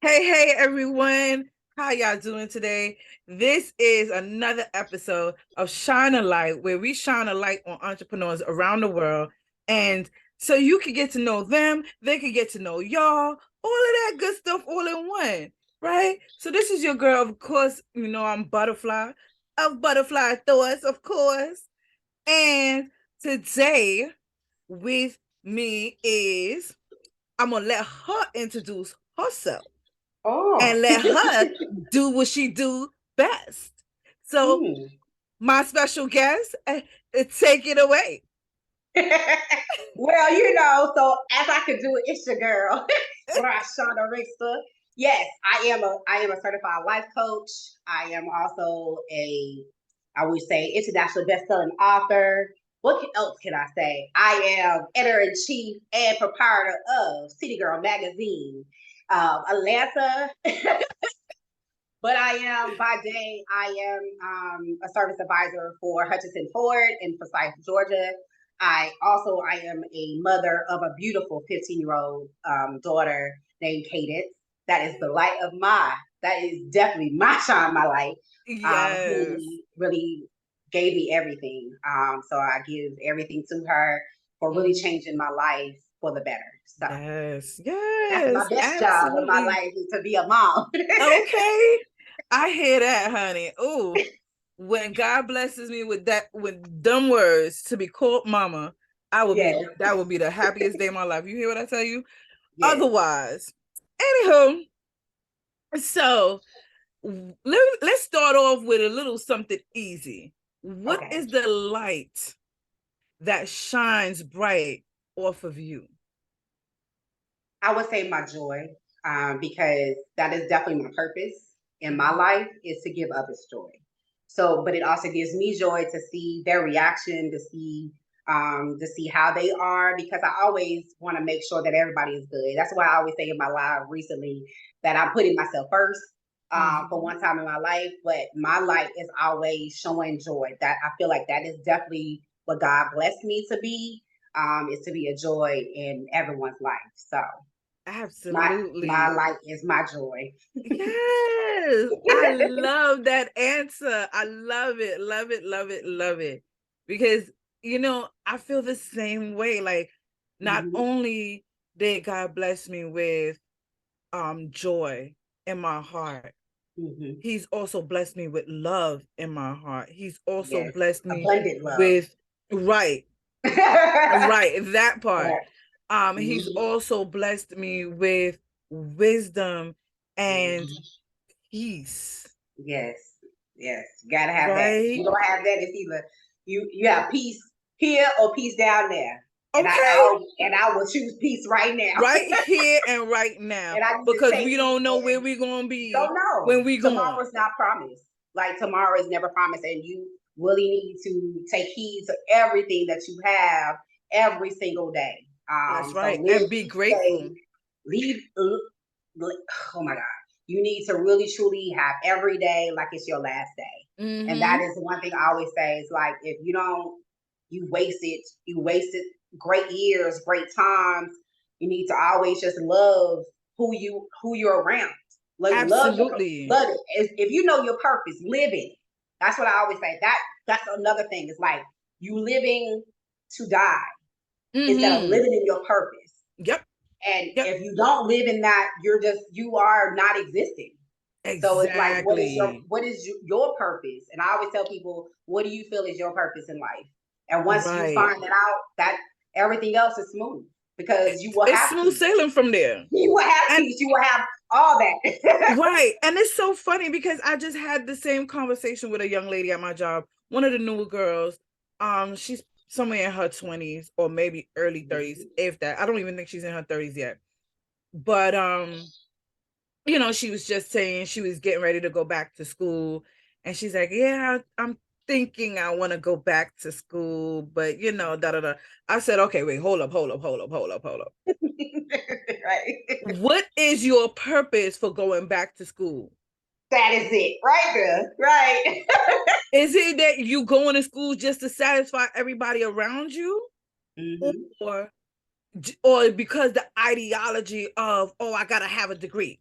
Hey, everyone. How y'all doing today? This is another episode of Shine a Light, where we shine a light on entrepreneurs around the world. And so you can get to know them, they can get to know y'all, all of that good stuff all in one, right? So this is your girl, of course, I'm Butterfly of Butterfly Thoughts, of course. And today with me is, I'm going to let her introduce herself and Oh. let her do what she do best. So, Hmm. my special guest, take it away. Well, so as I could do it, it's your girl, Rashana RIxter. Yes, I am a certified life coach. I am also I would say, international best-selling author. What else can I say? I am editor-in-chief and proprietor of SitiGirl magazine, Atlanta. But I am by day, I am a service advisor for Hutchinson Ford in Forsyth, Georgia. I am a mother of a beautiful 15-year-old daughter named Cadence. That is the light of that is definitely my shine, my light. Yes. Really gave me everything. So I give everything to her for really changing my life for the better. So Yes. that's my Yes. best job of my Absolutely. life, is to be a mom. Okay. I hear that, honey. Oh, when God blesses me with dumb words to be called mama, Yes. that would be the happiest day of my life. You hear what I tell you? Yes. Otherwise, anywho, so let's start off with a little something easy. What Okay. is the light that shines bright off of you? I would say my joy, because that is definitely my purpose in my life, is to give others joy. So, but it also gives me joy to see their reaction, to see how they are, because I always want to make sure that everybody is good. That's why I always say in my live recently that I'm putting myself first, for one time in my life. But my light is always showing joy. That I feel like that is definitely what God blessed me to be, is to be a joy in everyone's life. So my Absolutely. light is my joy. Yes. I love that answer. I love it. Love it. Love it. Love it. Because, I feel the same way. Like, not Mhm. only did God bless me with joy in my heart, Mhm. He's also blessed me with love in my heart. He's also Yes, blessed me abundant love. with right, right, that part. Right. He's Mhm. also blessed me with wisdom and Mhm. peace, Yes, yes, you gotta have that. If right? you don't have that, it's either you have peace here or peace down there, and Okay, I will choose peace right now. right here and right now, And I need to because take we it. don't know where And we're gonna be don't know. when we gone. Tomorrow's not promised. Like tomorrow is never promised, and you really need to take heed to everything that you have every single day. That's So right, live, and be eat, save, grateful. leave. Oh my God, you need to really truly have every day like it's your last day. And that Mm-hmm. is one thing I always say is like, if you don't, you wasted great years, great times. You need to always just love who you're around. Like Absolutely. love it. If you know your purpose, live it. That's what I always say. That's another thing. It's like you living to die instead of Mm-hmm. living in your purpose. Yep. And Yep. if you don't live in that, you are not existing. So it's like, Exactly. what is your purpose? And I always tell people, what do you feel is your purpose in life? And once you Right. find that out, that everything else is smooth, because you will It's have smooth peace. sailing from there. You will have And peace. You will have all that. right. And it's so funny because I just had the same conversation with a young lady at my job, one of the newer girls. She's somewhere in her 20s or maybe early 30s, if that. I don't even think she's in her 30s yet. But she was just saying she was getting ready to go back to school. And she's like, yeah, I'm thinking I want to go back to school, but da da da. I said, okay, wait, hold up. Right. What is your purpose for going back to school? That is it, right there, right. Is it that you going to school just to satisfy everybody around you? Hmm. Or or because the ideology of, oh, I gotta have a degree.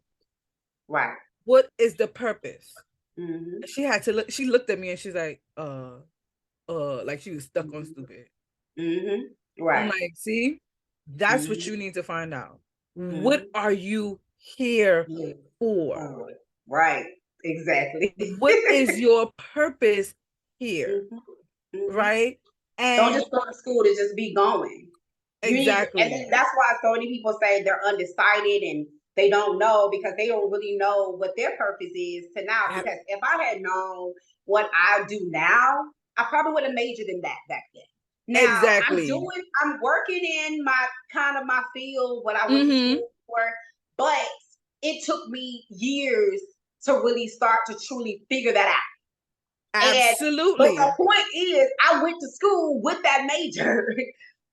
Right. What is the purpose? Mm-hmm. She had to look. She looked at me and she's like, like she was stuck on stupid. Mm-hmm. I'm Right. like, see, that's what Mm-hmm. you need to find out. What Mm-hmm. are you here Yeah. for? Oh, right. Exactly. What is your purpose here? Mm-hmm. Mm-hmm. Right? Don't And just go to school to just be going. You need, and then exactly. that's why so many people say they're undecided and they don't know because they don't really know what their purpose is to now. Because if I had known what I do now, I probably would have majored in that back then. Now Exactly. I'm working in my kind of my field, what I went to Mm-hmm. school for, but it took me years to really start to truly figure that out. And but the Absolutely. point is, I went to school with that major,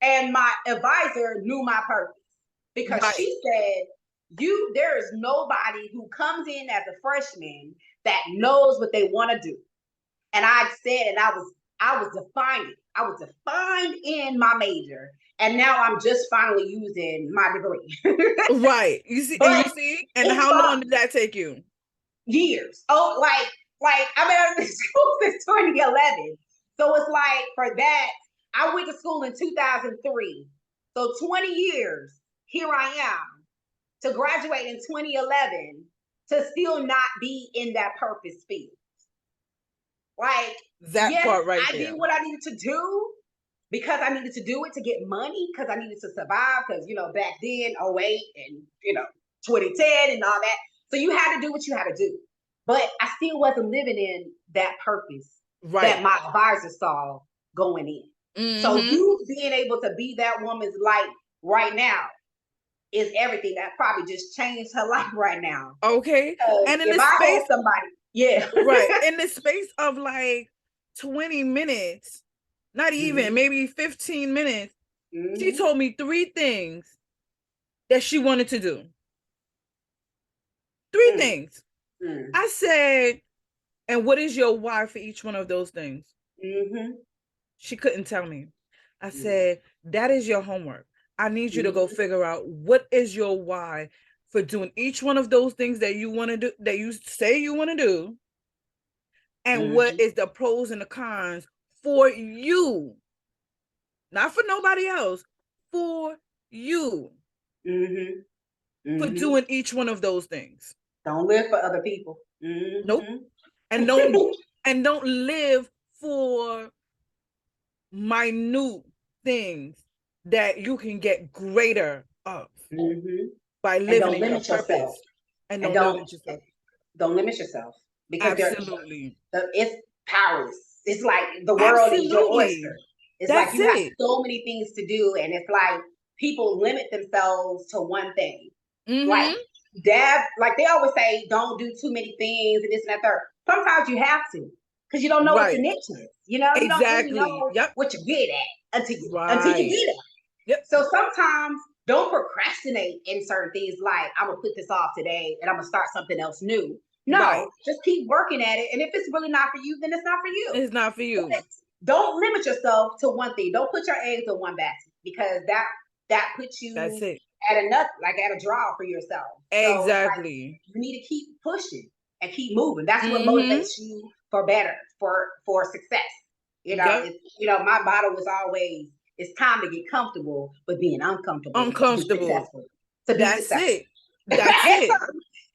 and my advisor knew my purpose because Right. she said, "You, there is nobody who comes in as a freshman that knows what they want to do." And I said, and I was defined. I was defined in my major, and now I'm just finally using my degree. Right. You see, and But you see, and it how long took did that take you? years. Oh, like I've been out of school since 2011. So it's like for that, I went to school in 2003. So 20 years, here I am to graduate in 2011 to still not be in that purpose field. Like, That yes, part right I did there. what I needed to do because I needed to do it to get money because I needed to survive because, back then, '08 and, 2010 and all that. So you had to do what you had to do. But I still wasn't living in that purpose that Right. my advisor saw going in. So Mm-hmm. you being able to be that woman's light right now is everything. That probably just changed her life right now. Okay. Because And in if the I had space, somebody, yeah. right, in the space of like 20 minutes, not even, Mm-hmm. maybe 15 minutes, she Mm-hmm. told me 3 things that she wanted to do. Three things. Mm-hmm. I said, and what is your why for each one of those things? Mm-hmm. She couldn't tell me. I said, that is your homework. I need you to go Mm-hmm. figure out what is your why for doing each one of those things that you want to do, that you say you want to do, and what Mm-hmm. is the pros and the cons for you, not for nobody else, for you, Mm-hmm. for Mm-hmm. doing each one of those things. Don't live for other people. Nope. Mm-hmm. And don't live for minute things that you can get greater of Mm-hmm. by And living don't in your limit yourself. purpose, and And don't limit yourself. don't limit yourself because Absolutely. it's powerless. It's like the world is your oyster. Absolutely. It's like That's you have it. so many things to do, and it's like people limit themselves to one thing. Like Mm-hmm. like they always say, don't do too many things and this and that third. Sometimes you have to because you don't know what your Right. niche is. You don't really Exactly. know Yep. what you're good at until you Right. get it. Yep. So sometimes don't procrastinate in certain things like I'm gonna put this off today and I'm gonna start something else new. Right. No, just keep working at it. And if it's really not for you, then it's not for you. It's not for you. But don't limit yourself to one thing. Don't put your eggs in one basket because that puts That's you it. at a nut, like at a draw for yourself. So it's like Exactly. you need to keep pushing and keep moving. That's what Mm-hmm. motivates you for better, for success. Yep. My motto was always it's time to get comfortable, but being uncomfortable to be Uncomfortable. successful. To be That's successful. it. That's it.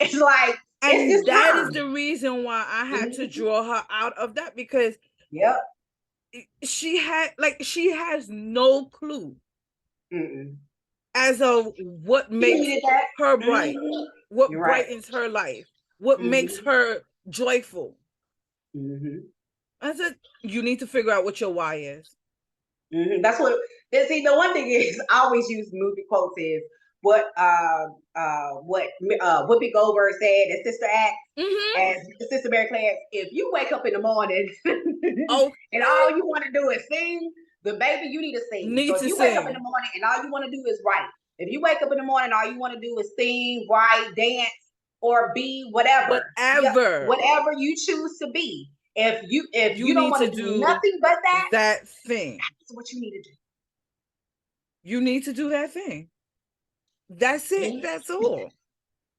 It's like And it's that is time. the reason why I had to Mm-hmm. draw her out of that, because Yep. she has no clue Mm-mm. as of what She makes needed that. her bright, Mm-hmm. what You're right. brightens her life, what makes Mm-hmm. her joyful. Mm-hmm. I said, you need to figure out what your why is. Mm-hmm. That's what. See, the one thing is, I always use movie quotes is what Whoopi Goldberg said in Sister Act, Mm-hmm. as Sister Mary Claire. If you wake up in the morning and Okay. all you want to do is sing, then baby, you need to sing. So Need if to you wake up in the sing. morning and all you want to do is write, if you wake up in the morning, all you want to do is sing, write, dance, or be whatever, yeah, Whatever. whatever you choose to be. If You you don't need want to to do do nothing but that, that thing. that's what you need to do. you need to do that thing. That's it. That's all.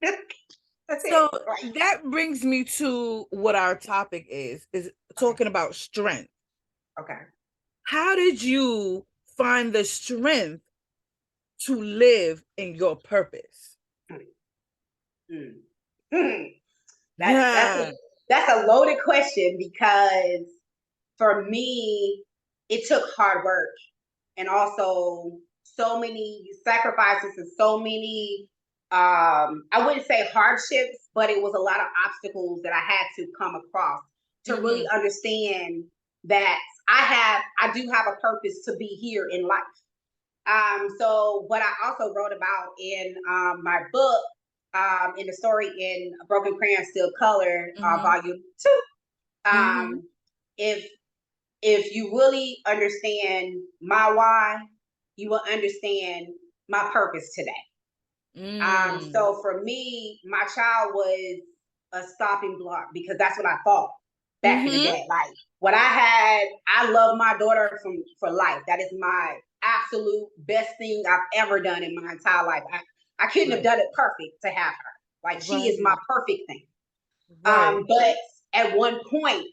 That's it. So Right. that brings me to what our topic is Okay. talking about strength. Okay. How did you find the strength to live in your purpose? Mm. Hmm. That's that's a Yeah. that's a loaded question because for me, it took hard work and also so many sacrifices and so many I wouldn't say hardships, but it was a lot of obstacles that I had to come across to really understand that I do have a purpose to be here in life. So what I also wrote about in my book, in the story in Broken Crayon Still Color, volume 2. Um, if if you really understand my why, you will understand my purpose today. So for me, my child was a stopping block because that's what I thought back in the day. Like what I love my daughter for life. That is my absolute best thing I've ever done in my entire life. I couldn't have done it perfect to have her. Like she is my perfect thing. But at one point,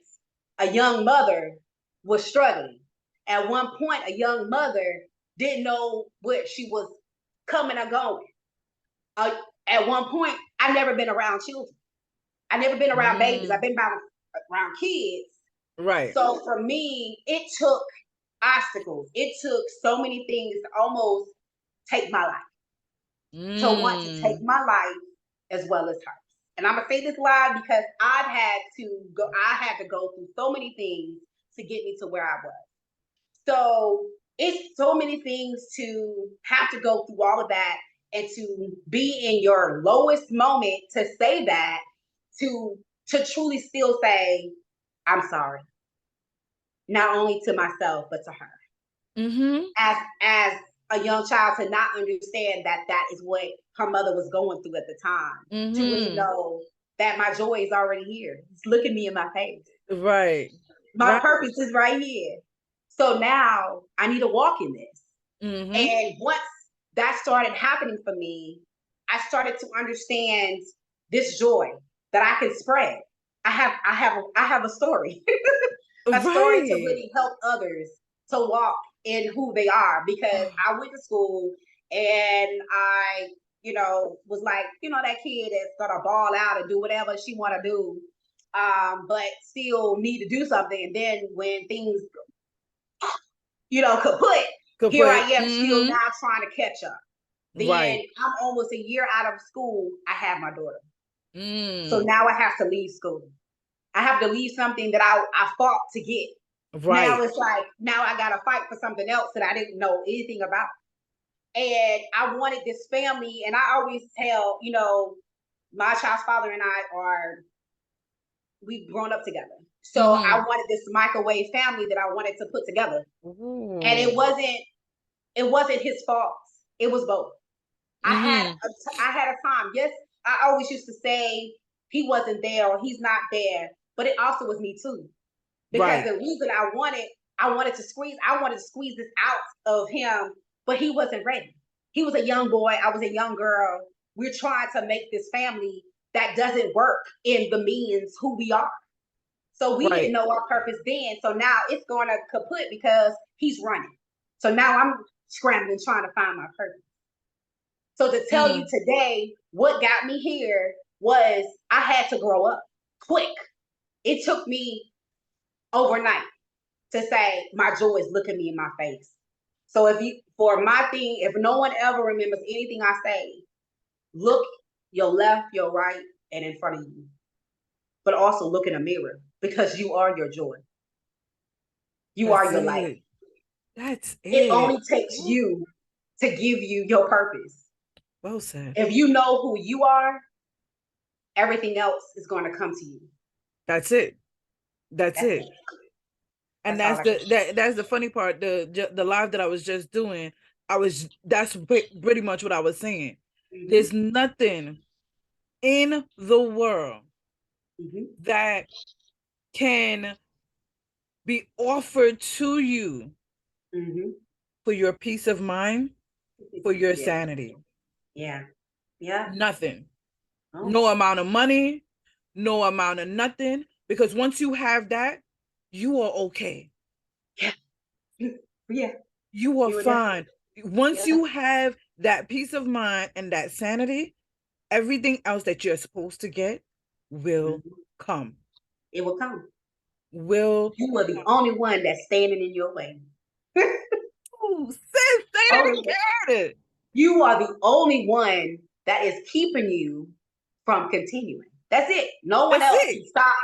a young mother was struggling. At one point, a young mother didn't know what she was coming or going. Uh, at one point, I've never been around children. I've never been around babies. I've been around kids. Right. So for me, it took obstacles. It took so many things to almost take my life, to want to take my life as well as hers. And I'm gonna say this loud because I had to go through so many things to get me to where I was. So it's so many things to have to go through all of that and to be in your lowest moment to say that, to truly still say, I'm sorry, not only to myself, but to her. As a young child, to not understand that that is what her mother was going through at the time, to really know that my joy is already here. It's looking me in my face. Right. My purpose is right here. So now I need to walk in this. And once that started happening for me, I started to understand this joy that I can spread. I have a story, a story to Right. really help others to walk in who they are. Because I went to school and I, was like, that kid that's gonna ball out and do whatever she want to do, but still need to do something. And then when things, kaput, here I am still now trying to catch up. Then Right. I'm almost a year out of school. I have my daughter. So Mm. now I have to leave school. I have to leave something that I fought to get. Now Right. it's like, now I got to fight for something else that I didn't know anything about. And I wanted this family. And I always tell, my child's father and we've grown up together. So I wanted this microwave family that I wanted to put together. And it wasn't his fault. It was both. I had a time. Yes, I always used to say he wasn't there or he's not there, but it also was me too. Because the reason I wanted to squeeze this out of him, but he wasn't ready. He was a young boy. I was a young girl. We're trying to make this family that doesn't work in the means who we are. So we didn't know our purpose then. So now it's going to kaput because he's running. So now I'm scrambling trying to find my purpose. So to tell you today, what got me here was I had to grow up quick. It took me overnight to say my joy is looking me in my face. So for my thing, if no one ever remembers anything I say, look your left, your right, and in front of you. But also look in a mirror because you are your joy. You are your light. That's It it. only takes you to give you your purpose. Well said. If you know who you are, everything else is going to come to you. That's it. That's That's it. it. And That's all I can. that's the funny part. The live that I was just doing, that's pretty much what I was saying. There's nothing in the world that can be offered to you for your peace of mind for your Yeah. sanity. Yeah. Yeah. Nothing. Oh. No amount of money, no amount of nothing. Because once you have that, you are okay. Yeah. Yeah. You are You were there. fine. Once Yeah. you have that peace of mind and that sanity, everything else that you're supposed to get will come. It will come. Will You are the only one that's standing in your way. oh, sis, say Only it again. You are the only one that is keeping you from continuing. That's it. No one That's else it. can stop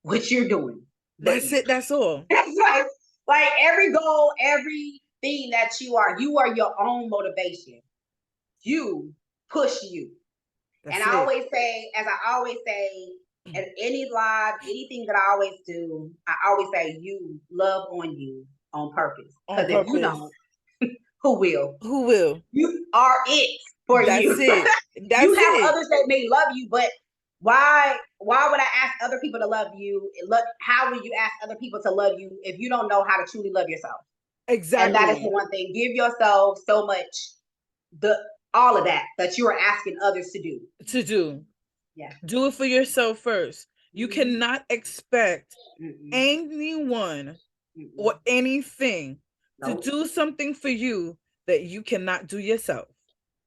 what you're doing but That's you. it. That's all. That's like every goal, everything that you are your own motivation. You push you. And That's I it. always say, as I always say, in any live, anything that I always do, I always say, you love on you on purpose. On Because if you purpose. don't, who will? Who will? You are it for That's you. it. You That's have it. others that may love you, but why would I ask other people to love you? How will you ask other people to love you if you don't know how to truly love yourself? And that is the Exactly. one thing. Give yourself so much all of that you are asking others to do. To do. Yeah. Do it for yourself first. You Mm-hmm. cannot expect Mm-mm. anyone Mm-mm. or anything to Nope. do something for you that you cannot do yourself.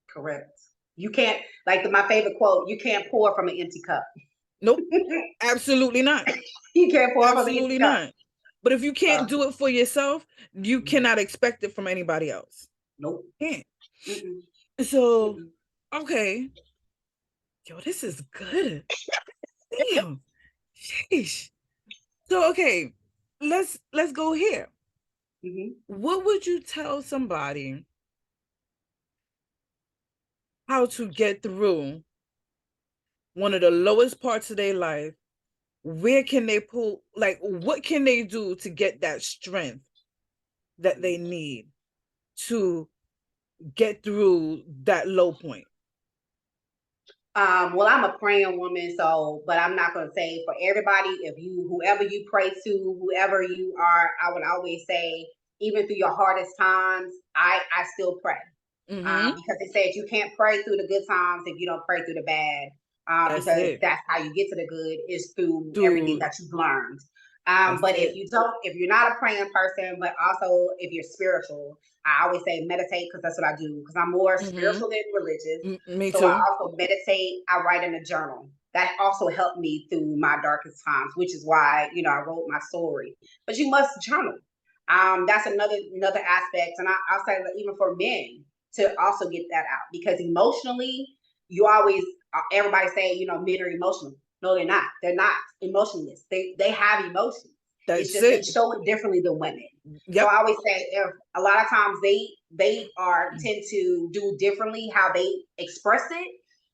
Correct. You can't, like my favorite quote, you can't pour from an empty cup. Nope. Absolutely not. You can't pour from an empty Absolutely cup. not. But if you can't do it for yourself, you cannot expect it from anybody else. Nope. Can't. Mm-mm. So, Mm-mm. okay. Yo, this is good. Damn. Sheesh. So, okay, let's go here. Mm-hmm. What would you tell somebody how to get through one of the lowest parts of their life? Where can they pull, like, what can they do to get that strength that they need to get through that low point? Well, I'm a praying woman, but I'm not going to say for everybody. Whoever you pray to, whoever you are, I would always say, even through your hardest times, I still pray. Because it says you can't pray through the good times if you don't pray through the bad. That's Because it. that's how you get to the good is through everything Dude, that you've learned. that's But it. if you're not a praying person, but also if you're spiritual, I always say meditate because that's what I do. Because I'm more spiritual than religious. Me So I too. also meditate. I write in a journal. That also helped me through my darkest times, which is why I wrote my story. But you must journal. That's another aspect, and I'll say that even for men to also get that out because emotionally, you always everybody say men are emotional. No, they're not. They're not emotionless. They have emotions. It's That's just they it. show it differently than women. So Yep. I always say if a lot of times they tend to do differently how they express it.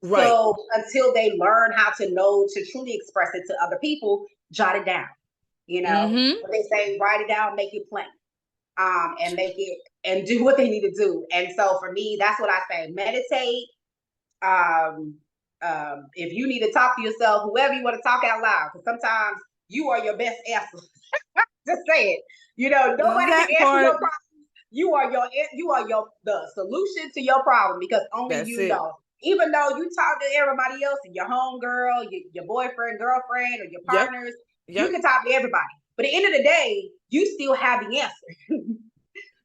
Right. So until they learn how to know to truly express it to other people, jot it down. But they say write it down, make it plain, and make it and do what they need to do. And so for me, that's what I say: meditate. Um, if you need to talk to yourself, whoever you want to talk out loud, because sometimes you are your best answer. Just say it. Nobody can That answer your part, problem. You are the solution to your problem because only that's you it. know. Even though you talk to everybody else and your homegirl, your boyfriend, girlfriend, or your Yep. partners, you Yep. can talk to everybody. But at the end of the day, you still have the answer.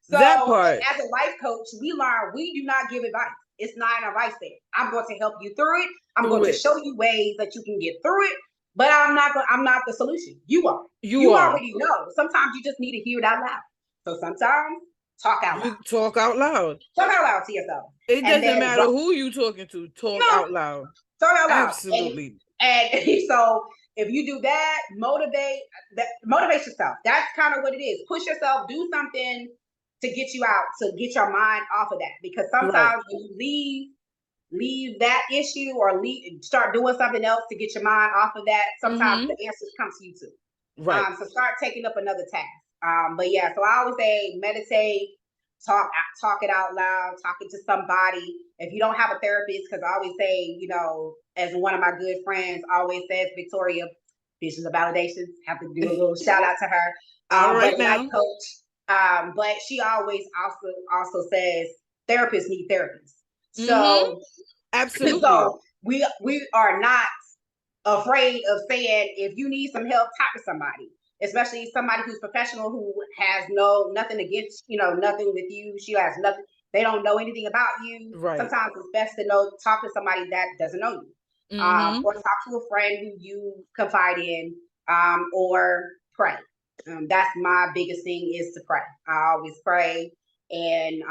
So That part. as a life coach, we learn we do not give advice. It's not an advice there. I'm going to help you through it. I'm Through going to it. show you ways that you can get through it. But I'm not the solution. You are. You You are. already know. Sometimes you just need to hear it out loud. So sometimes talk out loud. You talk out loud. Talk out loud to yourself. It And doesn't then matter who you talking to. Talk out loud. talk out loud. Absolutely. And so if you do that, motivate yourself. That's kind of what it is. Push yourself, do something to get you out, to get your mind off of that. Because Right. sometimes when you leave that issue or start doing something else to get your mind off of that, sometimes the answers come to you too. Right. So start taking up another task. But yeah, so I always say meditate, talk it out loud, talking to somebody. If you don't have a therapist, because I always say, as one of my good friends always says, Victoria, Visions of Validation, have to do a little shout out to her. All right But life now. coach. But she always also says, therapists need therapists. Mm-hmm. So, Absolutely. so we are not afraid of saying, if you need some help, talk to somebody, especially somebody who's professional, who has nothing against, nothing with you. She has nothing. They don't know anything about you. Right. Sometimes it's best to talk to somebody that doesn't know you, or talk to a friend who you confide in, or pray. That's my biggest thing, is to pray. I always pray and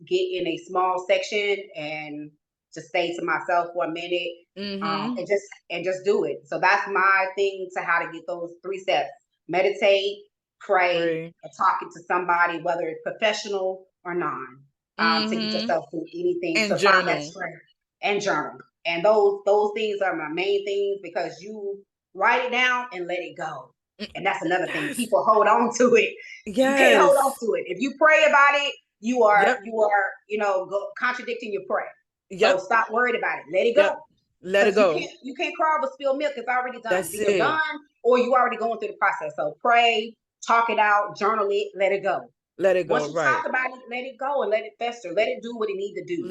get in a small section and just stay to myself for a minute, and just do it. So that's my thing to how to get those 3 steps: meditate, pray, or talking to somebody, whether it's professional or non, to get yourself through anything, and to journal. find that strength, and journal. And those things are my main things, because you write it down and let it go. And that's another thing. People hold on to it. Yes. You can't hold on to it. If you pray about it, you are contradicting your prayer. So stop worried about it. Let it go. Let it go. You can't cry over spilled milk. It's already done. That's It's either done, or you already going through the process. So pray, talk it out, journal it, let it go. Let it go. Once you talk about it, let it go and let it fester. Let it do what it need to do.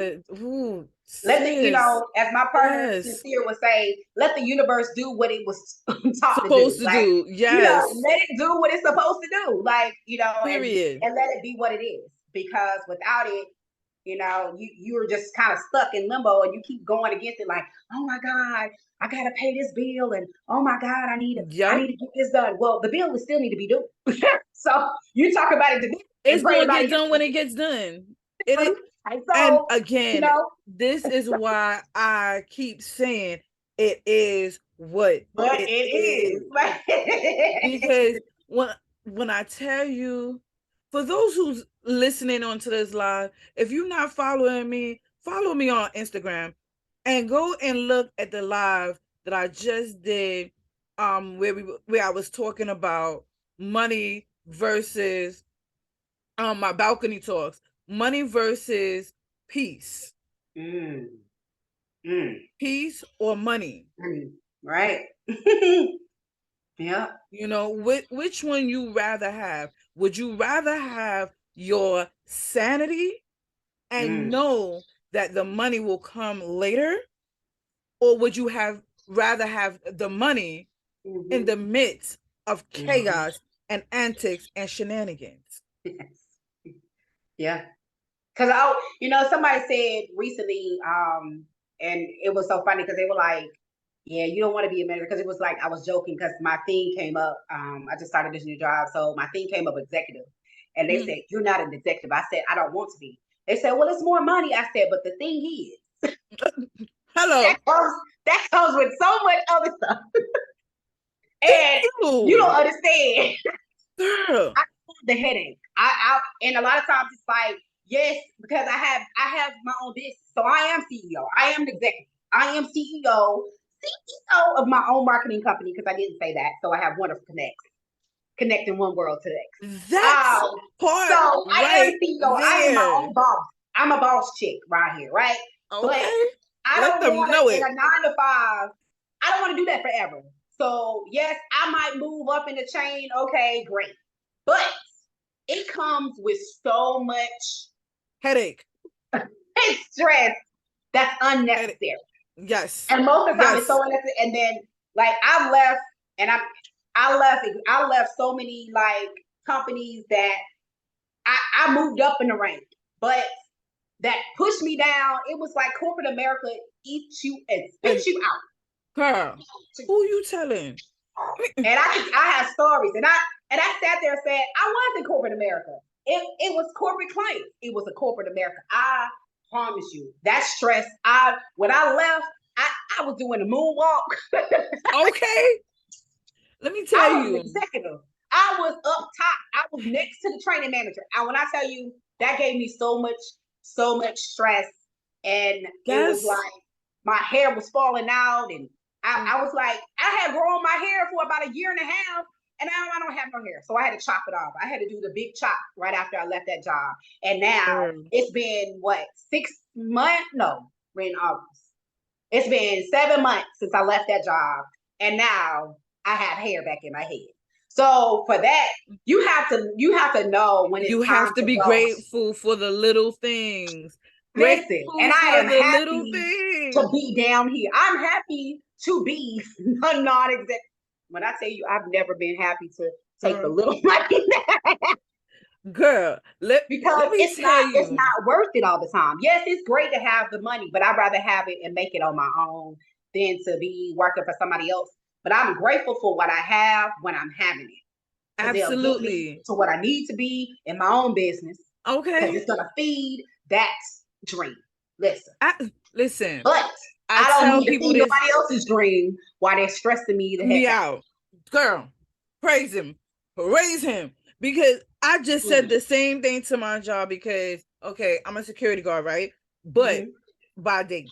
Let the, as my partner Sincere would say, let the universe do what it was supposed to do. Yes. Let it do what it's supposed to do. Period. And let it be what it is. Because without it, you're just kind of stuck in limbo, and you keep going against it, like, oh my God, I gotta pay this bill, and oh my God, I need to get this done. Well, the bill will still need to be due. So you talk about it. It's going to get done when it gets done. And again, this is why I keep saying it is what it is. Because when I tell you, for those who's listening onto this live, if you're not following me, follow me on Instagram and go and look at the live that I just did, where I was talking about money versus my balcony talks, money versus peace. Peace or money. Right. Yeah. Which one you rather have? Would you rather have your sanity and know that the money will come later? Or would you rather have the money in the midst of chaos and antics and shenanigans? Yeah. Because somebody said recently, and it was so funny because they were like, yeah, you don't want to be a manager, because it was like, I was joking because my thing came up. I just started this new job, so my thing came up executive, and they said, you're not an executive. I said, I don't want to be. They said, well, it's more money. I said, but the thing is, hello, that comes with so much other stuff, and you don't understand. Girl, I the headache. And a lot of times it's like, yes, because I have my own business, so I am CEO. I am the executive. I am CEO of my own marketing company, because I didn't say that. So I have Wonderful Connects, connecting one world to the next. That's part. So I am CEO. There. I am my own boss. I'm a boss chick right here, right? Okay. But I don't want to, in a 9 to 5. I don't want to do that forever. So yes, I might move up in the chain. Okay, great. But it comes with so much headache and stress that's unnecessary. Headache. Yes. And most of the time it's so unnecessary. And then like I've left, and I left so many like companies that I moved up in the rank, but that pushed me down. It was like corporate America eats you and spits you out. Girl, who you telling? And I have stories, and I sat there and said, I was in corporate America. It was corporate clients. It was a corporate America. I promise you, that stress. When I left, I was doing a moonwalk. Okay. Let me tell you. I was an executive. I was up top. I was next to the training manager. And when I tell you, that gave me so much stress. And it was like my hair was falling out, and I was like, I had grown my hair for about a year and a half, and now I don't have no hair. So I had to chop it off. I had to do the big chop right after I left that job. And now it's been 6 months? No, we're in August. It's been 7 months since I left that job. And now I have hair back in my head. So for that, you have to know when it's You time have to to be go. grateful for the little things. Listen, Grateful and I for am the little happy to things. be down here. I'm happy to be a non-exec. When I tell you, I've never been happy to take the little money Girl, let because me it's tell you. not worth it all the time. Yes, it's great to have the money, but I'd rather have it and make it on my own than to be working for somebody else. But I'm grateful for what I have when I'm having it, because they'll get me Absolutely. to what I need to be in my own business, because Okay. it's gonna feed that dream. Listen, Listen, but I I don't tell need to people feed this, nobody else's dream while they're stressing me the heck me out. out. Girl, praise him. Praise him. Because I just said the same thing to my job because, okay, I'm a security guard, right? But by day.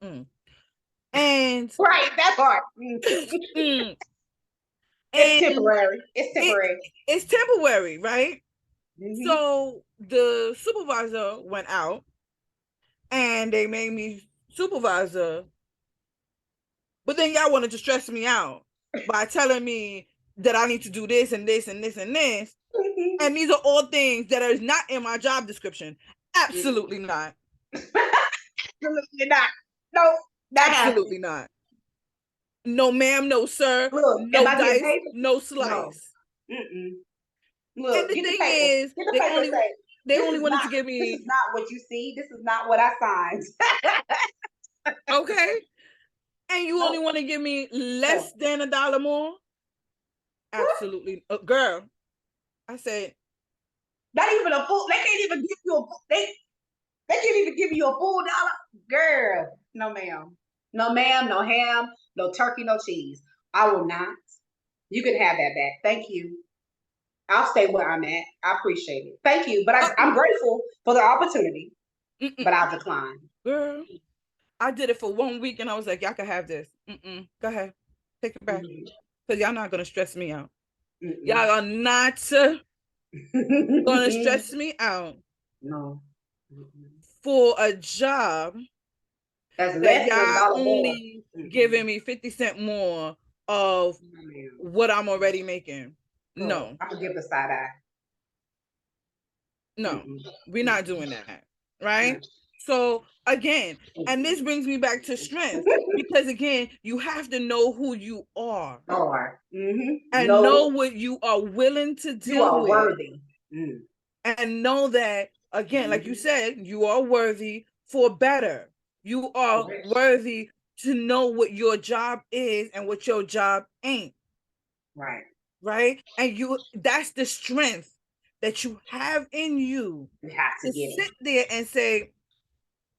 And Right, that part. mm, It's and temporary. It's temporary. it's temporary, right? Mm-hmm. So the supervisor went out and they made me supervisor, but then y'all wanted to stress me out by telling me that I need to do this and this and this and this. And these are all things that are not in my job description. Absolutely not. Absolutely not. No, not happening. Absolutely not. No, ma'am, no, sir, Look, am no I getting dice, paid? no No. slice. Mm-mm. And Look, the get the thing paper. is, Get the paper and say, they only wanted to give this me is not what you see. This is not what I signed. okay, and you only Nope. want to give me No. less than $1 more. Absolutely, girl. I said, Not even a full. They can't even give you a. They can't even give you a full dollar, girl. No, ma'am. No, ma'am. No ham. No turkey. No cheese. I will not. You can have that back. Thank you. I'll stay where I'm at. I appreciate it. Thank you. But I'm grateful for the opportunity. But I'll decline. girl, I did it for 1 week, and I was like, y'all can have this. Go ahead, take it back, because y'all not gonna stress me out. Y'all are not gonna stress me out No. for a job That's that less than a y'all dollar more. only giving me 50 cents more of what I'm already making. Girl, No, I'm gonna give the side eye. no, we're not doing that, right? So again, and this brings me back to strength, because again, you have to know who you are and know No, what you are willing to you deal are with, worthy. and know that again, like you said, you are worthy for better. You are worthy to know what your job is and what your job ain't. Right. Right? And that's the strength that you have in you You have to to get it. sit there and say,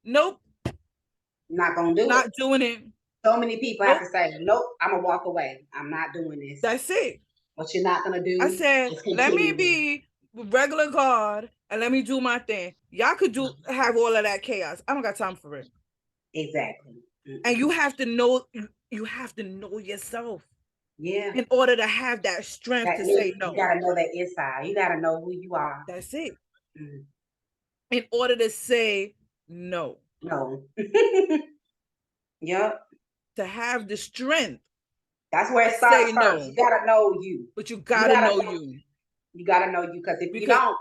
nope, Not gonna do it. not doing it. So many people have Nope, to say, nope, I'm gonna walk away. I'm not doing this. that's it. What you're not gonna I do said, is let me continue this. be regular God and let me do my thing. Y'all could have all of that chaos. I don't got time for it. Exactly. And you have to know yourself Yeah. in order to have that strength That to is, say you no. gotta know that inside. You gotta know who you are. That's it. Mm. In order to say no. No. Yep. To have the strength That's where to it starts say first. no. You gotta know you. But you You gotta gotta know know. you. You gotta know you, because if you Because don't,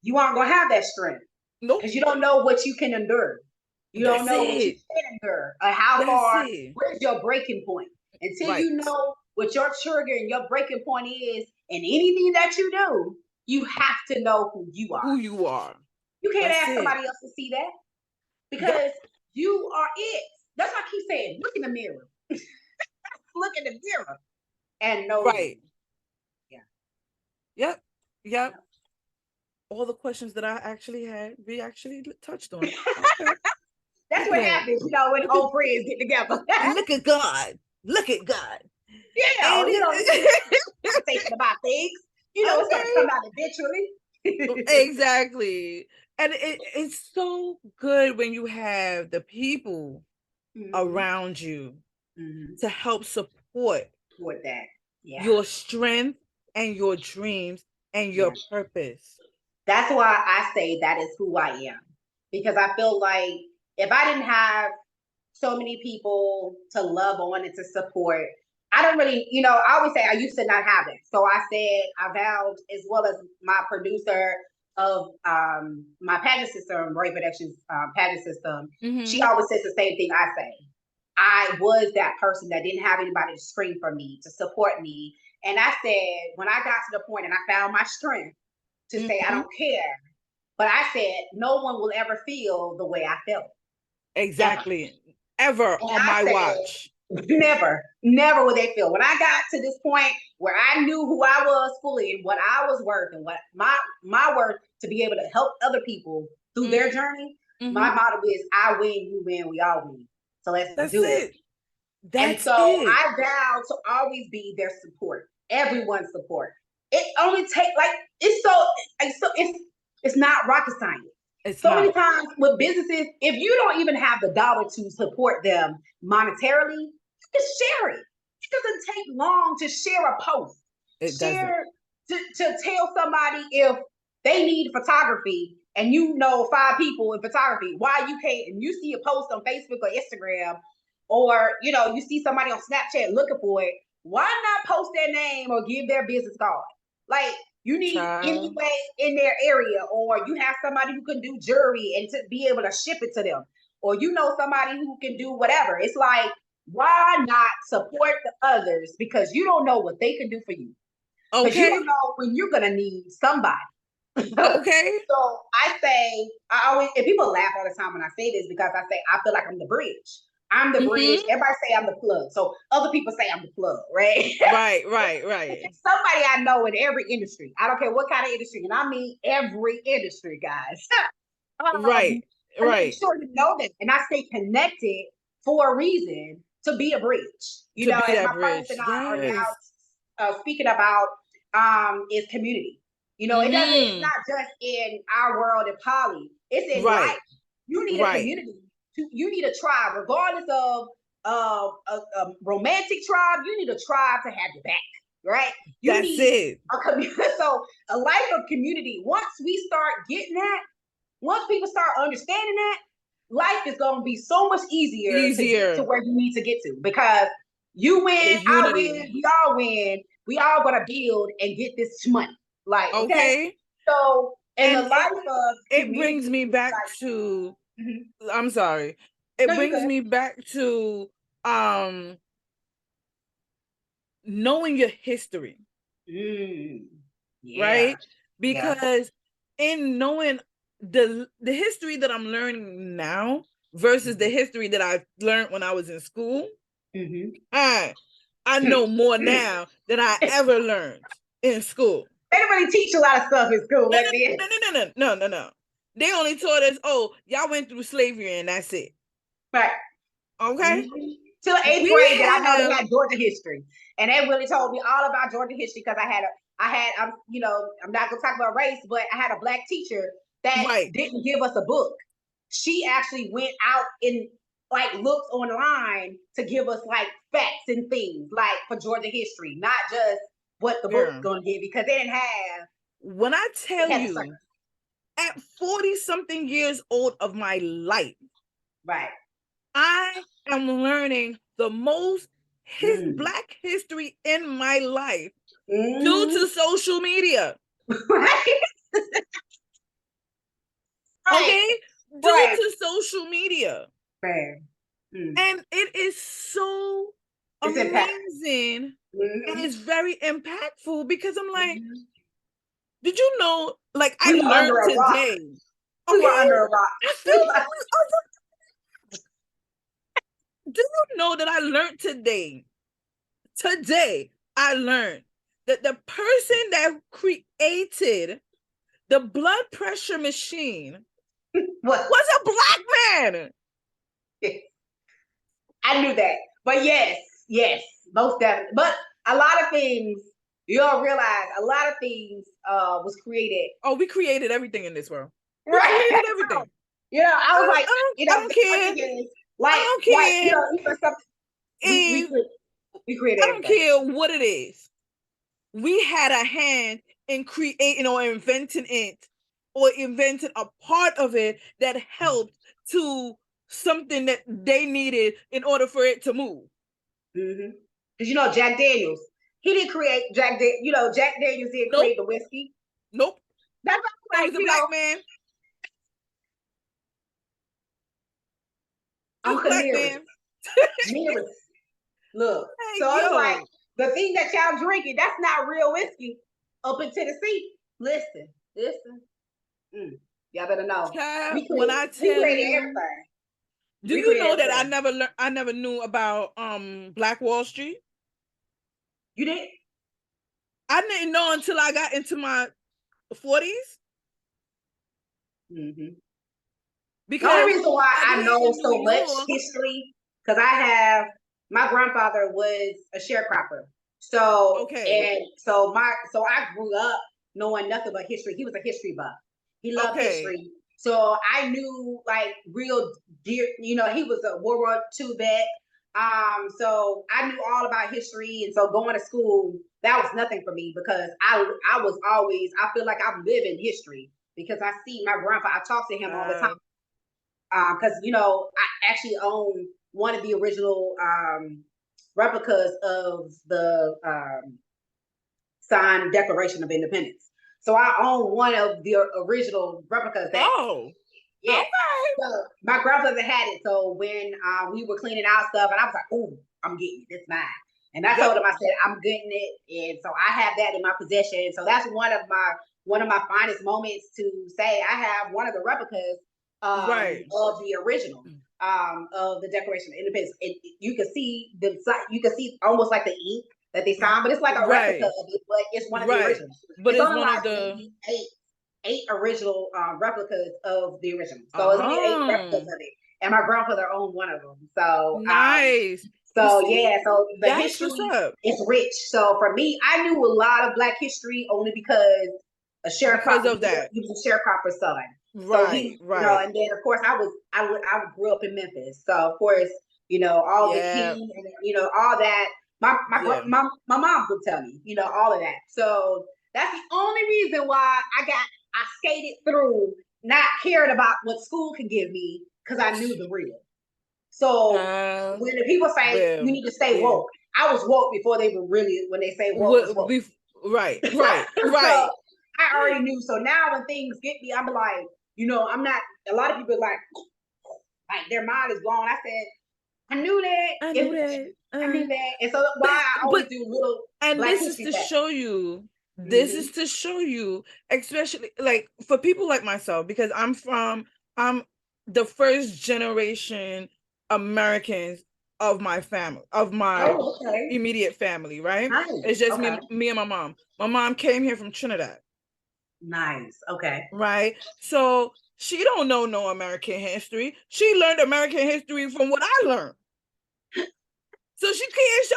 you aren't gonna have that strength. nope. Because you don't know what you can endure. You don't That's know what you it. can endure, or how That's far. it. Where's your breaking point? Until Right. you know what your trigger and your breaking point is, in anything that you do, you have to know who you are. Who you are. You can't That's ask it. somebody else to see that, Yep. because you are it. That's why I keep saying, look in the mirror. Look in the mirror and know you. Right. Yeah. Yep. Yeah. Yep. All the questions that I actually had, we actually touched on. Okay. That's what Okay. happens, when Look at old friends get together. look at God. Look at God. Yeah, And conversation about things. It's gonna okay. come out eventually. Exactly. And it's so good when you have the people around you to help support For that. Yeah. your strength and your dreams and Yeah. your purpose. That's why I say that is who I am. Because I feel like if I didn't have so many people to love on and to support, I don't really, I always say I used to not have it. So I said I vowed, as well as my producer of my pageant system, Ray Productions pageant system. She always says the same thing I say. I was that person that didn't have anybody to scream for me, to support me. And I said, when I got to the point and I found my strength to say, I don't care. But I said, no one will ever feel the way I felt. Exactly. Ever on my watch. Never will they feel. When I got to this point where I knew who I was fully and what I was worth and what my worth to be able to help other people through their journey, my motto is I win, you win, we all win. So let's do it. And so I vow to always be their support, everyone's support. It only takes it's not rocket science. It's many times with businesses, if you don't even have the dollar to support them monetarily, you can share it. It doesn't take long to share a post. Share to tell somebody if they need photography and you know 5 people in photography, why you can't, and you see a post on Facebook or Instagram, or you see somebody on Snapchat looking for it, why not post their name or give their business card? Like, you need anyway in their area, or you have somebody who can do jewelry and to be able to ship it to them, or somebody who can do whatever. It's like, why not support the others? Because you don't know what they can do for you. Because you don't know when you're gonna need somebody. Okay. So I say, I always, and people laugh all the time when I say this, because I say I feel like I'm the bridge. I'm the bridge. Everybody say I'm the plug. So other people say I'm the plug, right? Right. Somebody I know in every industry. I don't care what kind of industry, and I mean every industry, guys. Right. I make sure to know that, and I stay connected for a reason, to be a bridge. As my friends and I are now speaking about, is community. It doesn't. It's not just in our world in poly. It's in life. You need a community. You need a tribe, regardless of a romantic tribe. You need a tribe to have your back, right? You need a community. So a life of community. Once we start getting that, once people start understanding that, life is going to be so much easier to get to where you need to get to, because you win, I win, we all win. We all going to build and get this money. Like, okay. So, and the life of it brings me back to. I'm sorry. It brings me back to knowing your history. Right? Because in knowing the history that I'm learning now versus the history that I learned when I was in school, I know more now than I ever learned in school. They didn't really teach a lot of stuff in school. No. They only taught us, y'all went through slavery and that's it. Right. Okay. Till 8th grade, that I know they had Georgia history, and they really told me all about Georgia history, because I'm not gonna talk about race, but I had a Black teacher that didn't give us a book. She actually went out and looked online to give us facts and things for Georgia history, not just what the book's gonna give, because they didn't have. When I tell you, at 40-something years old of my life, right, I am learning the most Black history in my life due to social media. Right. Okay? Due to social media. Fair. And it is so amazing. And it's very impactful, because I'm like, did you know, I learned today. We were under a rock. Do you know that I learned today? Today, I learned that the person that created the blood pressure machine was a Black man. I knew that. But yes, most definitely. But a lot of things, you don't realize, a lot of things was created. Oh, we created everything in this world. We created everything. I was like, I don't care. I don't care. Even something, we created I don't care what it is. We had a hand in creating or inventing it, or invented a part of it that helped to something that they needed in order for it to move. Because you know Jack Daniels, he didn't create Jack Daniels didn't Nope. create the whiskey. Nope. That's It like, was a black man. Uncle Black Nearest. man. Nearest. Look. Like, So it's like yo. the thing that y'all drinking, that's not real whiskey up in Tennessee. Listen. Y'all better know. Child, We when I tell created you, everything. do We you created know that everything. I never knew about Black Wall Street? You did? I didn't know until I got into my 40s. Mm-hmm. The only Because reason why out I here know in New so much York, history, because my grandfather was a sharecropper. okay. So I grew up knowing nothing but history. He was a history buff. He loved Okay. history. So I knew like real dear, he was a World War II vet. So I knew all about history. And so going to school, that was nothing for me because I was always, I feel like I'm living history because I see my grandpa, I talk to him all the time. Because I actually own one of the original replicas of the signed Declaration of Independence. So I own one of the original replicas that. Oh, Yeah. okay. So my grandfather had it. So when we were cleaning out stuff, and I was like, "Oh, I'm getting it. It's mine." And I told him, I said, "I'm getting it," and so I have that in my possession. So that's one of my finest moments to say I have one of the replicas Right. of the original of the Declaration of Independence. You can see almost like the ink that they signed, but it's like a replica Right. of it, but it's one of the Right. originals. But It's it's only one like of the maybe eight original replicas of the original. So it's only 8 replicas uh-huh. of it. And my grandfather owned one of them. So Nice. You so see, yeah, so the that's what's history up. is rich. So for me, I knew a lot of Black history only because a Because sharecropper, of that. he was a sharecropper's son. So Right, he, right. and then of course I grew up in Memphis. So of course, all the Yeah. king and all that. Yeah. My mom would tell me, all of that. So that's the only reason why I skated through not caring about what school can give me because I knew the real. So when the people say you Well, need to stay yeah. woke, I was woke before they were really, when they say woke was woke. Right, So right, right. I already knew. So now when things get me, I'm like, I'm not, a lot of people like their mind is blown. I said, I knew I that. knew that. I knew that. And so why I always But do little and Black this is history to facts. show you, this Mm-hmm. is to show you, especially like for people like myself, because I'm the first generation Americans of my family, of my Oh, okay. immediate family, right? Nice. It's just Okay. me and my mom. My mom came here from Trinidad, Nice. Okay. right? So she don't know no American history. She learned American history from what I learned. So she can't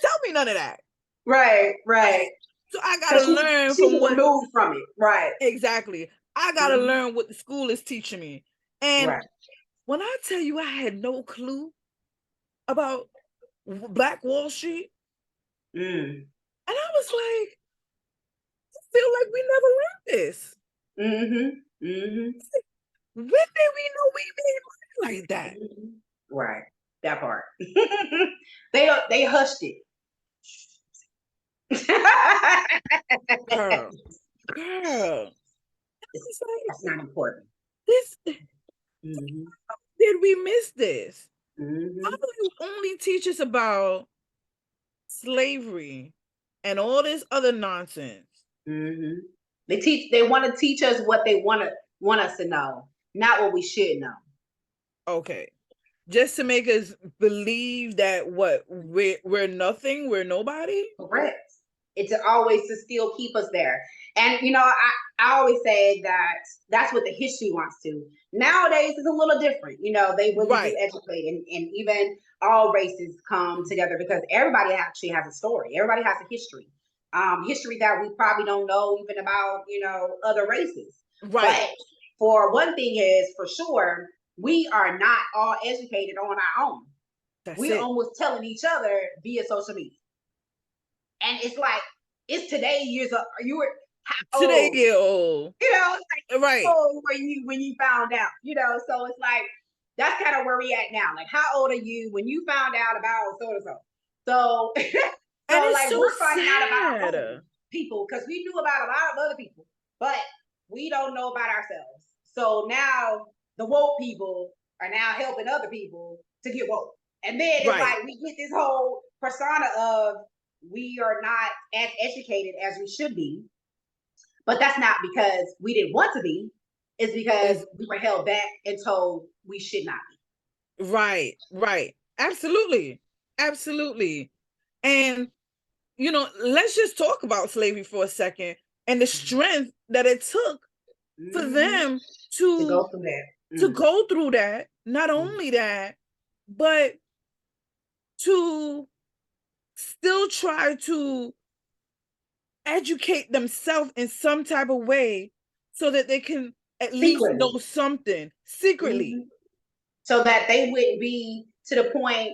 tell me none of that. Right. Right? Right. So I gotta Because learn she's from what removed from it. Right. exactly. I gotta Mm-hmm. learn what the school is teaching me. And Right. when I tell you I had no clue about Black Wall Street, Mm. and I was like, I feel like we never learned this. Mm-hmm. Mm-hmm. When did we know we made money like that? Mm-hmm. Right. That part. They hushed it. Girl, girl. It's like That's not important. this, Mm-hmm. did we miss this? How Mm-hmm. do you only teach us about slavery and all this other nonsense? Mm-hmm. They want to teach us what they want us to know, not what we should know. Okay. Just to make us believe that what we're nothing, we're nobody. Correct. It's always to still keep us there. And I always say that that's what the history wants to. Nowadays it's a little different. They really do Right. educate, and even all races come together because everybody actually has a story. Everybody has a history. History that we probably don't know even about, other races. Right. But for one thing is for sure, we are not all educated on our own. That's We're it. almost telling each other via social media. And it's like, it's today years of, you were how Today old? year old. It's like, Right. how old were you when you found out? So it's like, that's kind of where we at now. Like, how old are you when you found out about so and so? So, And it's like so we're finding out about our sad. own people because we knew about a lot of other people, but we don't know about ourselves. So now the woke people are now helping other people to get woke. And then it's Right. like we get this whole persona of we are not as educated as we should be. But that's not because we didn't want to be. It's because we were held back and told we should not be. Right, right. Absolutely. Absolutely. And, let's just talk about slavery for a second and the strength that it took for them to go through that. To go through that. Not only that, but to still try to educate themselves in some type of way so that they can at least know something secretly. So that they wouldn't be to the point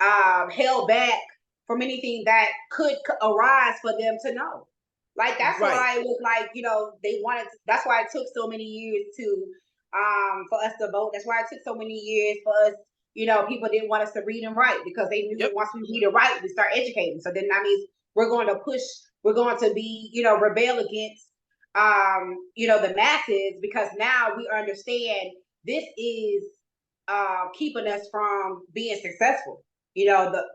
held back from anything that could arise for them to know. Like that's why it was like, they wanted that's why it took so many years to for us to vote. That's why it took so many years for us, people didn't want us to read and write because they knew that once we read and write, we start educating. So then that means we're going to be, rebel against the masses because now we understand this is keeping us from being successful.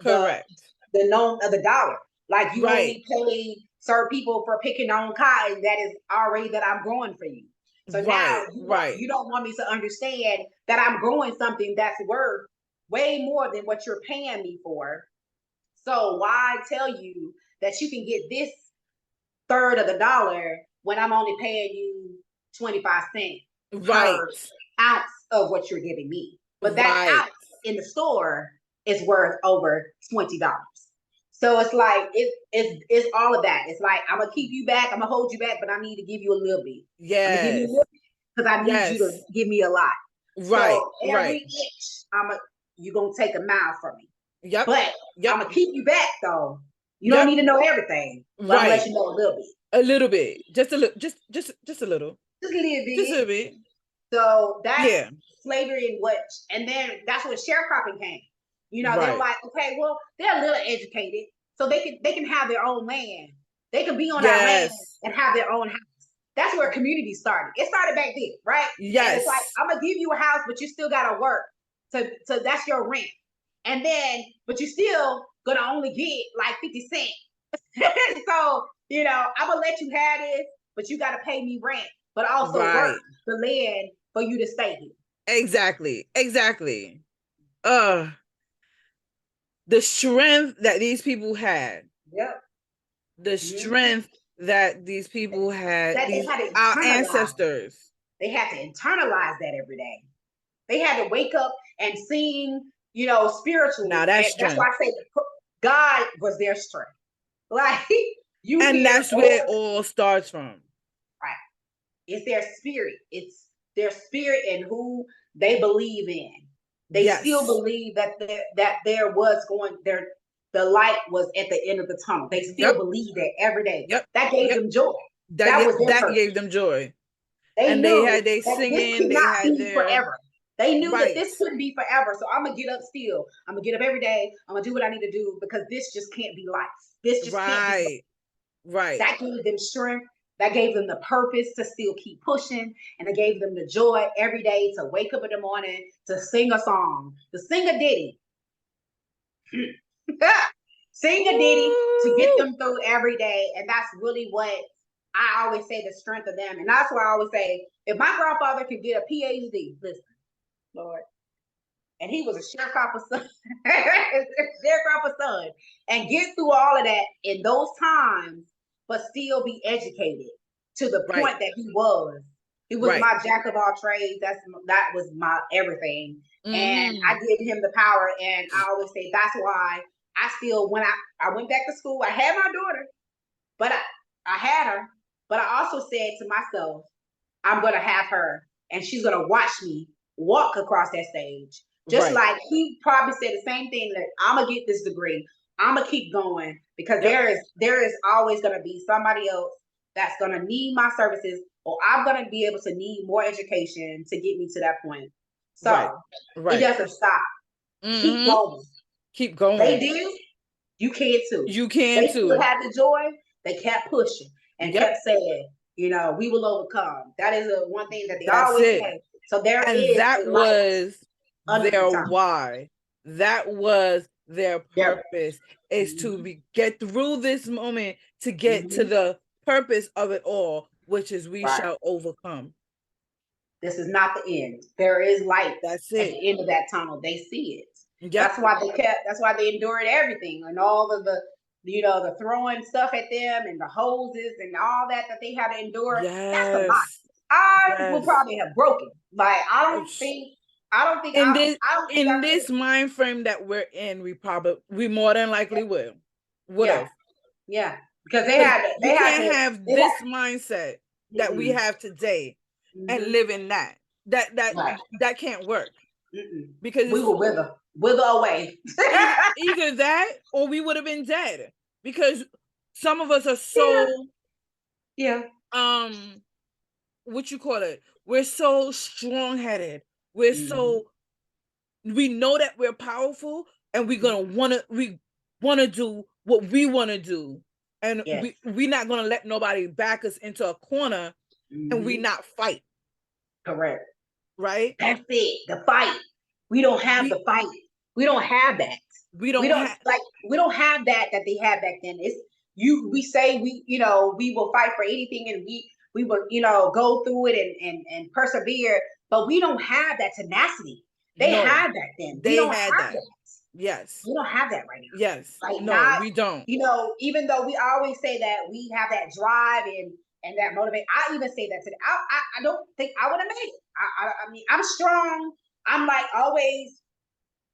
Correct. The known of the dollar. Like you only pay certain people for picking on cotton that is already that I'm growing for you. So now you don't want me to understand that I'm growing something that's worth way more than what you're paying me for. So why tell you that you can get this third of the dollar when I'm only paying you 25 cents per ounce of what you're giving me? But that ounce in the store is worth over $20. So it's like it's all of that. It's like I'm gonna keep you back, I'm gonna hold you back, but I need to give you a little bit. I'm gonna give you a little bit because I need you to give me a lot. So every inch, you're gonna take a mile from me. Yep. But I'm gonna keep you back though. You don't need to know everything, but I'm gonna let you know a little bit. A little bit, just a little, just a little, just a little bit, just a little bit. So that's slavery and then that's when sharecropping came. They're like, okay, well, they're a little educated, so they can have their own land. They can be on our land and have their own house. That's where community started. It started back then, right? Yes. And it's like, I'm gonna give you a house, but you still gotta work. So that's your rent. And then, but you still gonna only get like 50 cents. So, I'm gonna let you have this, but you gotta pay me rent, but also work the land for you to stay here. Exactly. The strength that these people had. Yep. The strength that these people had, our ancestors. They had to internalize that every day. They had to wake up and sing, spiritually. Now that's why I say God was their strength. Like that's where it all starts from. Right. It's their spirit. It's their spirit and who they believe in. They still believe that there was the light was at the end of the tunnel. They still believe that every day. Yep. That gave them joy. That gave them joy. They had their singing. They had their forever. They knew that this couldn't be forever. So I'm gonna get up still. I'm gonna get up every day. I'm gonna do what I need to do because this just can't be life. This just can't be life. That gave them strength. That gave them the purpose to still keep pushing. And it gave them the joy every day to wake up in the morning, to sing a song, to sing a ditty. Sing a ditty to get them through every day. And that's really what I always say the strength of them. And that's why I always say, if my grandfather could get a PhD, listen, Lord, and he was a sharecropper son, and get through all of that in those times, but still be educated to the point that he was. He was my jack of all trades. That was my everything. And I give him the power. And I always say that's why I still, when I went back to school, I had my daughter, but I had her. But I also said to myself, I'm going to have her and she's going to watch me walk across that stage. Just like he probably said the same thing, that I'm going to get this degree. I'm going to keep going because there is always going to be somebody else that's going to need my services, or I'm going to be able to need more education to get me to that point. So it doesn't stop. Keep going. Keep going. They do. You can too. You can They still too. had the joy. They kept pushing and Yep. kept saying, we will overcome. That is one thing that they That's always it. say. So there And is that a light was under their the tunnel. why. That was their purpose, is Mm-hmm. to get through this moment, to get to Mm-hmm. the purpose of it all, which is we Right. shall overcome. This is not the end. There is light That's at it. the end of that tunnel. They see it. Yep. That's why they endured everything and all of the throwing stuff at them and the hoses and all that they had to endure. That's a lot. Yes. I will Yes. probably have broken. Like I don't think In I this could. mind frame that we're in, we more than likely will. Would have. Yeah. Because You can't have this mindset that we Mm-mm. have today and Mm-hmm. live in that. Right. That can't work. Mm-mm. Because We will wither away. either that or we would have been dead. Because some of us are so yeah. What you call it? We're so strong-headed. We're so we know that we're powerful, and we wanna do what we want to do, and Yes. we're not gonna let nobody back us into a corner, and we not fight. Correct. Right? That's it. The fight. We don't have the fight. We don't have that. We don't have that they had back then. It's we say we will fight for anything, and we will go through it and persevere, but we don't have that tenacity. They had that then. We don't have that. Yes. We don't have that right now. Yes. Like no, we don't. Even though we always say that we have that drive and that motivate. I even say that today. I don't think I would have made it. I mean, I'm strong. I'm like always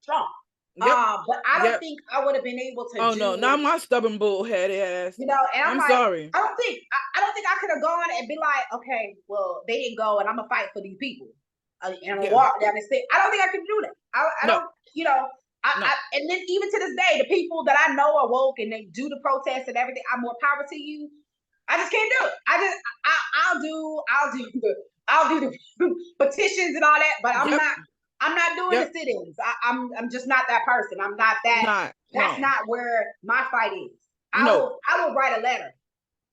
strong. Yep. But I don't think I would have been able to. Oh no, not my stubborn bullheaded ass. And I'm like, sorry. I don't think I could have gone and be like, okay, well, they didn't go, and I'm gonna fight for these people, and I'm gonna walk down the street. I don't think I could do that. I don't, and then even to this day, the people that I know are woke and they do the protests and everything. I'm more power to you. I just can't do it. I'll do the petitions and all that, but I'm not doing the sit-ins. I'm just not that person. I'm not that. That's not where my fight is. I will write a letter.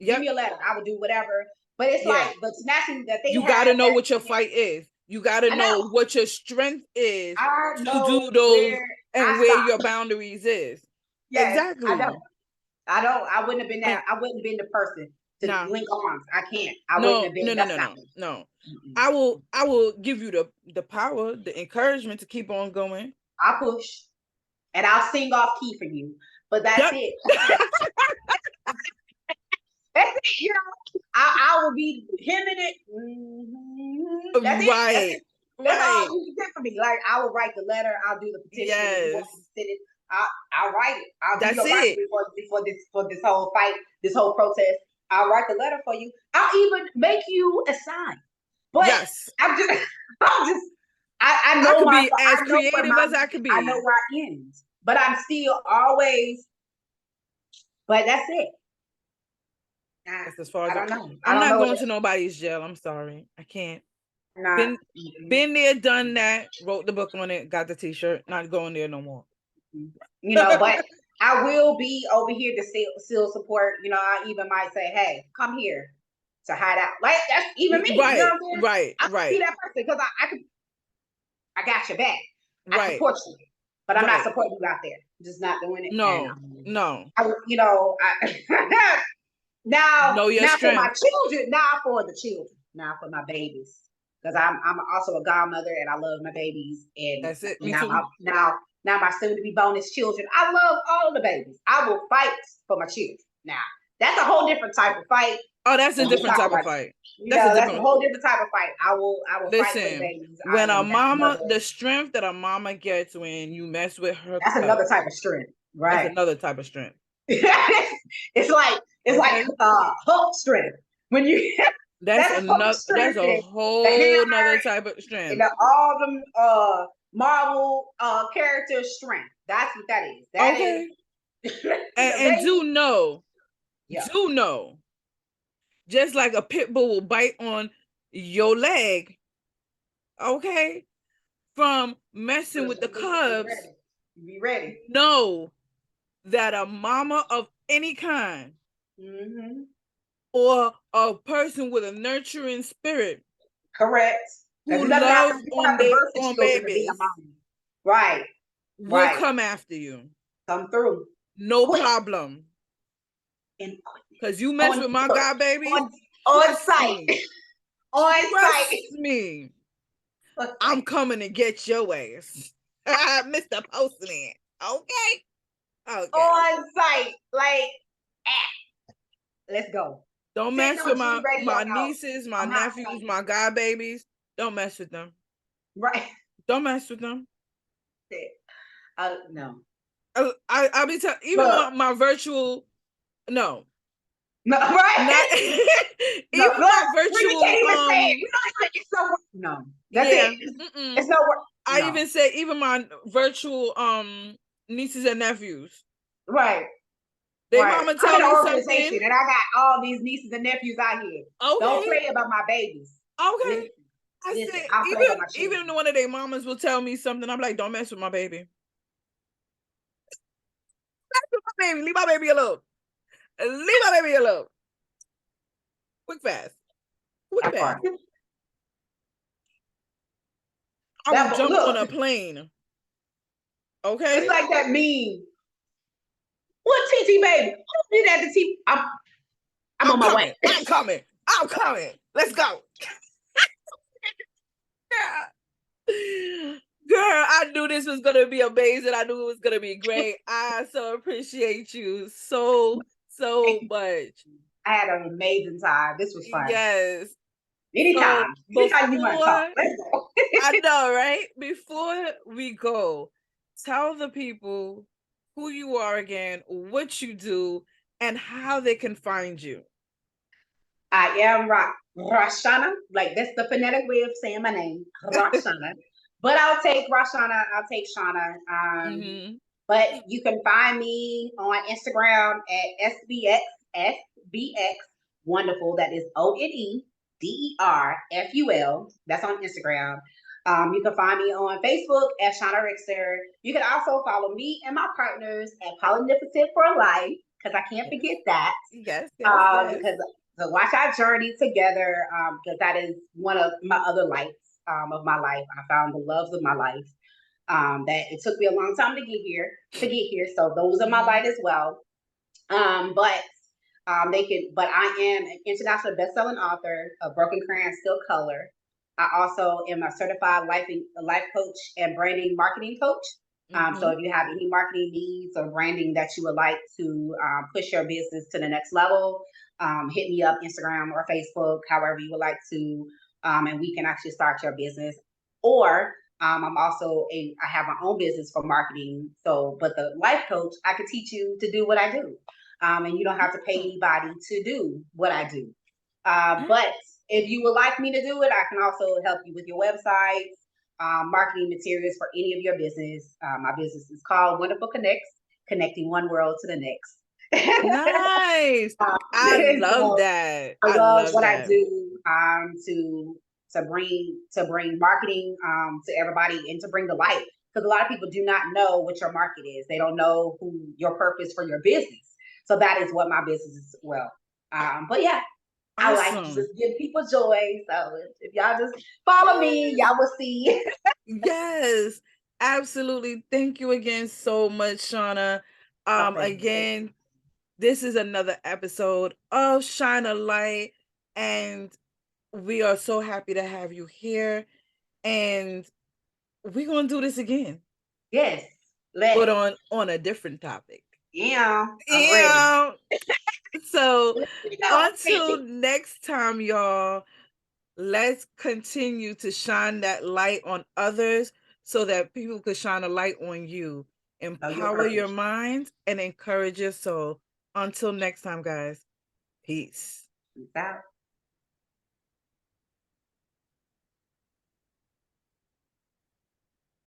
Give me a letter. I will do whatever. But it's like the tenacity that they have. You got to know what your fight is. You got to know what your strength is to do those and where your boundaries is. Yes, exactly. I wouldn't have been that. I wouldn't have been the person to link arms. I can't. I wouldn't have been. No. I will give you the power, the encouragement to keep on going. I'll push, and I'll sing off key for you. But that's it. That's it. I will be hemming it. Mm-hmm. That's it. That's all you get for me. Like I will write the letter. I'll do the petition. Yes. I'll write it. I'll do your writing for this whole fight, this whole protest. I'll write the letter for you. I'll even make you a sign. But I know I could be as creative as I could be. I know where I end. But I'm still always. But that's it. That's as far as I don't know. I'm not going to nobody's jail. I'm sorry. I can't. Been there, done that, wrote the book on it, got the t-shirt, not going there no more. But I will be over here to still support. I even might say, hey, come here to hide out. Like that's even me. Right, you know what I'm right, I can be that person because I got your back. I support you. But I'm not supporting you out there. I'm just not doing it. No. Now know your for my strength. children, for the children, now for my babies. Because I'm also a godmother and I love my babies. And that's it. Now my soon-to-be bonus children. I love all of the babies. I will fight for my children. Now, that's a whole different type of fight. Oh, that's a different type of fight. That's a whole different type of fight. I will fight for the babies. When a mama, the strength that a mama gets when you mess with her, that's another type of strength. Right. That's another type of strength. it's like Hulk strength. When you that's a whole nother type of strength. And all them Marvel character strength. That's what that is. That is. and do know, just like a pit bull will bite on your leg, from messing with the cubs. Be ready. No, that a mama of any kind Mm-hmm. or a person with a nurturing spirit Correct. Because who it doesn't have to, loves you don't have to birth the children to be a babies mom. Right. will Right. come after you. Come through. No Quick. problem. And Because you mess with my god babies, on trust site. me. On Trust site. me. I'm coming to get your ass. Mr. Postman. Okay. Okay. On site. Like, let's go. Don't Sitting mess on with G Radio my now. nieces, my I'm not nephews, my god babies. Don't mess with them. right. Don't mess with them. No. I'll be telling even my virtual no. No, right? Not No, even look, my we can't virtual even say it. We don't even it's no word. No. That's yeah. it. It's no word. I No. even say even my virtual nieces and nephews. Right. They Right. mama I'm tell in an me organization something. and I got all these nieces and nephews out here. Okay. Don't play about my babies. Okay. Listen, I I'll say play about my children. even one of their mamas will tell me something. I'm like, don't mess with my baby. Mess with my baby. Leave my baby alone. Leave my baby alone. Quick fast. Quick fast. I will jump on a plane. Okay. It's like that meme. What TT baby? Who did that to TT? I'm on my way. I'm coming. I'm coming. Let's go. Girl, I knew this was gonna be amazing. I knew it was gonna be great. I so appreciate you so much. I had an amazing time. This was fun. Yes. Anytime. So Anytime you want to talk. Let's go. I know, right? Before we go, tell the people who you are again, what you do, and how they can find you. I am Rashana. Like that's the phonetic way of saying my name, Rashana. But I'll take Rashana. I'll take Shauna. But you can find me on Instagram at SBX Wonderful. That is ONEDERFUL. That's on Instagram. You can find me on Facebook at Rashana RIxter. You can also follow me and my partners at Polynificent for Life because I can't forget that. Yes. Because to watch our journey together, because that is one of my other lights of my life. I found the loves of my life. That it took me a long time to get here. So those are my light as well. But I am an international best-selling author of Broken Crayon Still Color. I also am a certified life coach and branding marketing coach. So if you have any marketing needs or branding that you would like to push your business to the next level, hit me up Instagram or Facebook, however you would like to, and we can actually start your business. Or I have my own business for marketing. But the life coach, I could teach you to do what I do. And you don't have to pay anybody to do what I do. But if you would like me to do it, I can also help you with your websites, marketing materials for any of your business. My business is called Wonderful Connects, connecting one world to the next. Nice. I love that. I love what that. I do to bring marketing to everybody and to bring the light. Because a lot of people do not know what your market is. They don't know who your purpose for your business. So that is what my business is as well. But yeah, I like to just give people joy. So if y'all just follow me, y'all will see. Yes, absolutely. Thank you again so much, Shauna. Again, this is another episode of Shine a Light, and we are so happy to have you here. And we're gonna do this again. Yes, but on a different topic. Yeah, I'm ready. So until next time, y'all, let's continue to shine that light on others so that people can shine a light on you. Empower your mind and encourage your soul. Until next time, guys. Peace. Peace out.